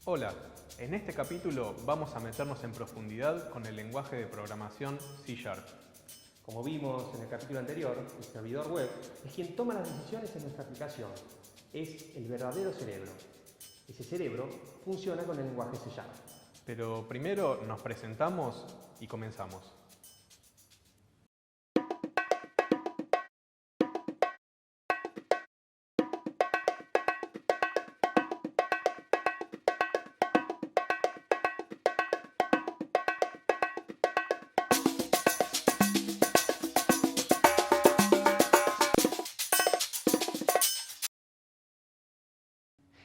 Hola, en este capítulo vamos a meternos en profundidad con el lenguaje de programación C#. Como vimos en el capítulo anterior, el servidor web es quien toma las decisiones en nuestra aplicación. Es el verdadero cerebro. Ese cerebro funciona con el lenguaje C#. Pero primero nos presentamos y comenzamos.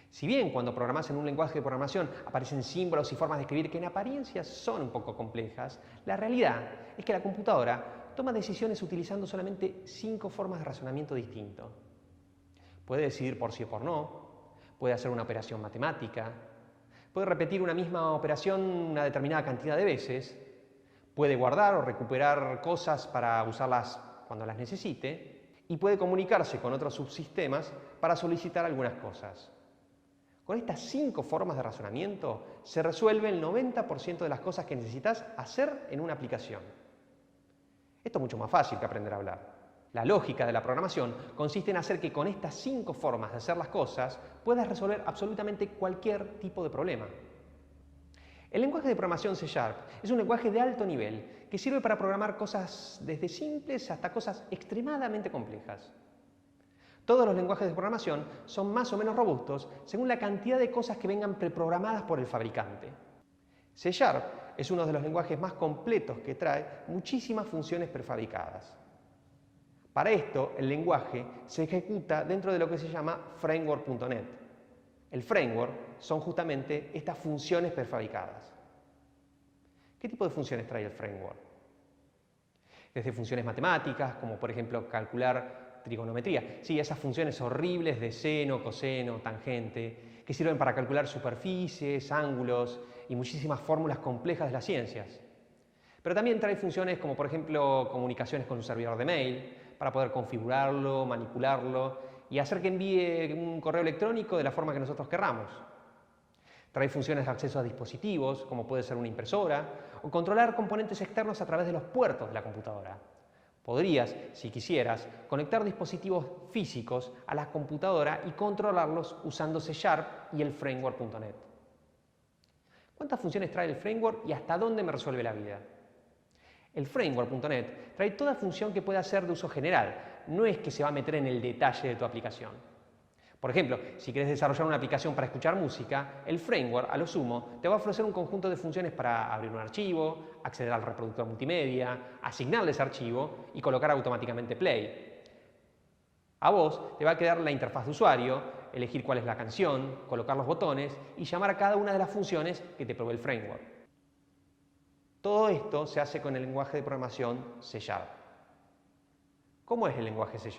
Si bien cuando programas en un lenguaje de programación aparecen símbolos y formas de escribir que en apariencia son un poco complejas, la realidad es que la computadora toma decisiones utilizando solamente 5 formas de razonamiento distinto. Puede decidir por sí o por no, puede hacer una operación matemática, puede repetir una misma operación una determinada cantidad de veces, puede guardar o recuperar cosas para usarlas cuando las necesite y puede comunicarse con otros subsistemas para solicitar algunas cosas. Con estas 5 formas de razonamiento se resuelve el 90% de las cosas que necesitas hacer en una aplicación. Esto es mucho más fácil que aprender a hablar. La lógica de la programación consiste en hacer que con estas 5 formas de hacer las cosas puedas resolver absolutamente cualquier tipo de problema. El lenguaje de programación C# es un lenguaje de alto nivel que sirve para programar cosas desde simples hasta cosas extremadamente complejas. Todos los lenguajes de programación son más o menos robustos según la cantidad de cosas que vengan preprogramadas por el fabricante. C# es uno de los lenguajes más completos que trae muchísimas funciones prefabricadas. Para esto, el lenguaje se ejecuta dentro de lo que se llama framework.net. El framework son justamente estas funciones prefabricadas. ¿Qué tipo de funciones trae el framework? Desde funciones matemáticas, como por ejemplo calcular trigonometría. Sí, esas funciones horribles de seno, coseno, tangente, que sirven para calcular superficies, ángulos y muchísimas fórmulas complejas de las ciencias. Pero también trae funciones como por ejemplo comunicaciones con un servidor de mail, para poder configurarlo, manipularlo y hacer que envíe un correo electrónico de la forma que nosotros querramos. Trae funciones de acceso a dispositivos, como puede ser una impresora, o controlar componentes externos a través de los puertos de la computadora. Podrías, si quisieras, conectar dispositivos físicos a la computadora y controlarlos usando C# y el framework.net. ¿Cuántas funciones trae el framework y hasta dónde me resuelve la vida? El framework.net trae toda función que pueda ser de uso general, no es que se va a meter en el detalle de tu aplicación. Por ejemplo, si quieres desarrollar una aplicación para escuchar música, el framework, a lo sumo, te va a ofrecer un conjunto de funciones para abrir un archivo, acceder al reproductor multimedia, asignarle ese archivo y colocar automáticamente play. A vos te va a quedar la interfaz de usuario, elegir cuál es la canción, colocar los botones y llamar a cada una de las funciones que te provee el framework. Todo esto se hace con el lenguaje de programación C#. ¿Cómo es el lenguaje C#?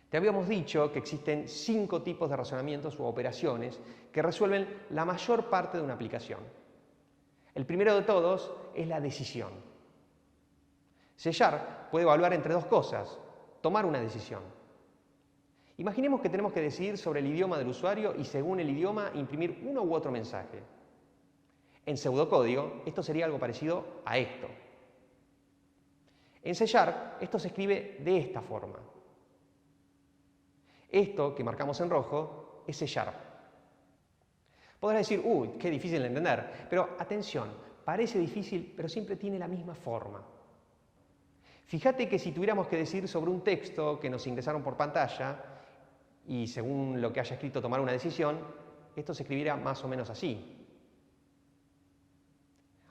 Te habíamos dicho que existen 5 tipos de razonamientos u operaciones que resuelven la mayor parte de una aplicación. El primero de todos es la decisión. C# puede evaluar entre dos cosas, tomar una decisión. Imaginemos que tenemos que decidir sobre el idioma del usuario y según el idioma imprimir uno u otro mensaje. En pseudocódigo esto sería algo parecido a esto. En C# esto se escribe de esta forma. Esto que marcamos en rojo es C#. Podrás decir, uy, qué difícil de entender, pero atención, parece difícil, pero siempre tiene la misma forma. Fíjate que si tuviéramos que decir sobre un texto que nos ingresaron por pantalla y según lo que haya escrito tomar una decisión, esto se escribiría más o menos así.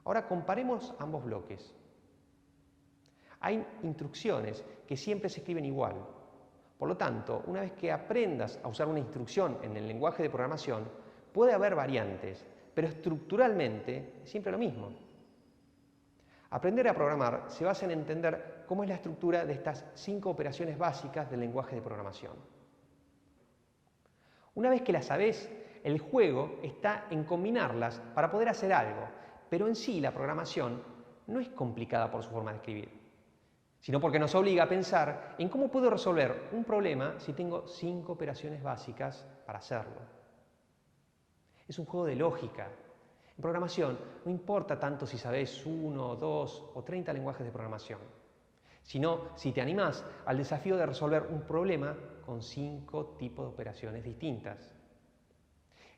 Ahora comparemos ambos bloques. Hay instrucciones que siempre se escriben igual. Por lo tanto, una vez que aprendas a usar una instrucción en el lenguaje de programación, puede haber variantes, pero estructuralmente es siempre lo mismo. Aprender a programar se basa en entender cómo es la estructura de estas 5 operaciones básicas del lenguaje de programación. Una vez que las sabés, el juego está en combinarlas para poder hacer algo, pero en sí la programación no es complicada por su forma de escribir, sino porque nos obliga a pensar en cómo puedo resolver un problema si tengo 5 operaciones básicas para hacerlo. es un juego de lógica. En programación no importa tanto si sabes 1, 2 o 30 lenguajes de programación, sino si te animás al desafío de resolver un problema con 5 tipos de operaciones distintas.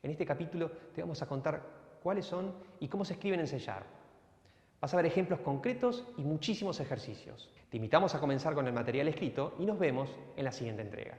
En este capítulo te vamos a contar cuáles son y cómo se escriben en C#. Vas a ver ejemplos concretos y muchísimos ejercicios. Te invitamos a comenzar con el material escrito y nos vemos en la siguiente entrega.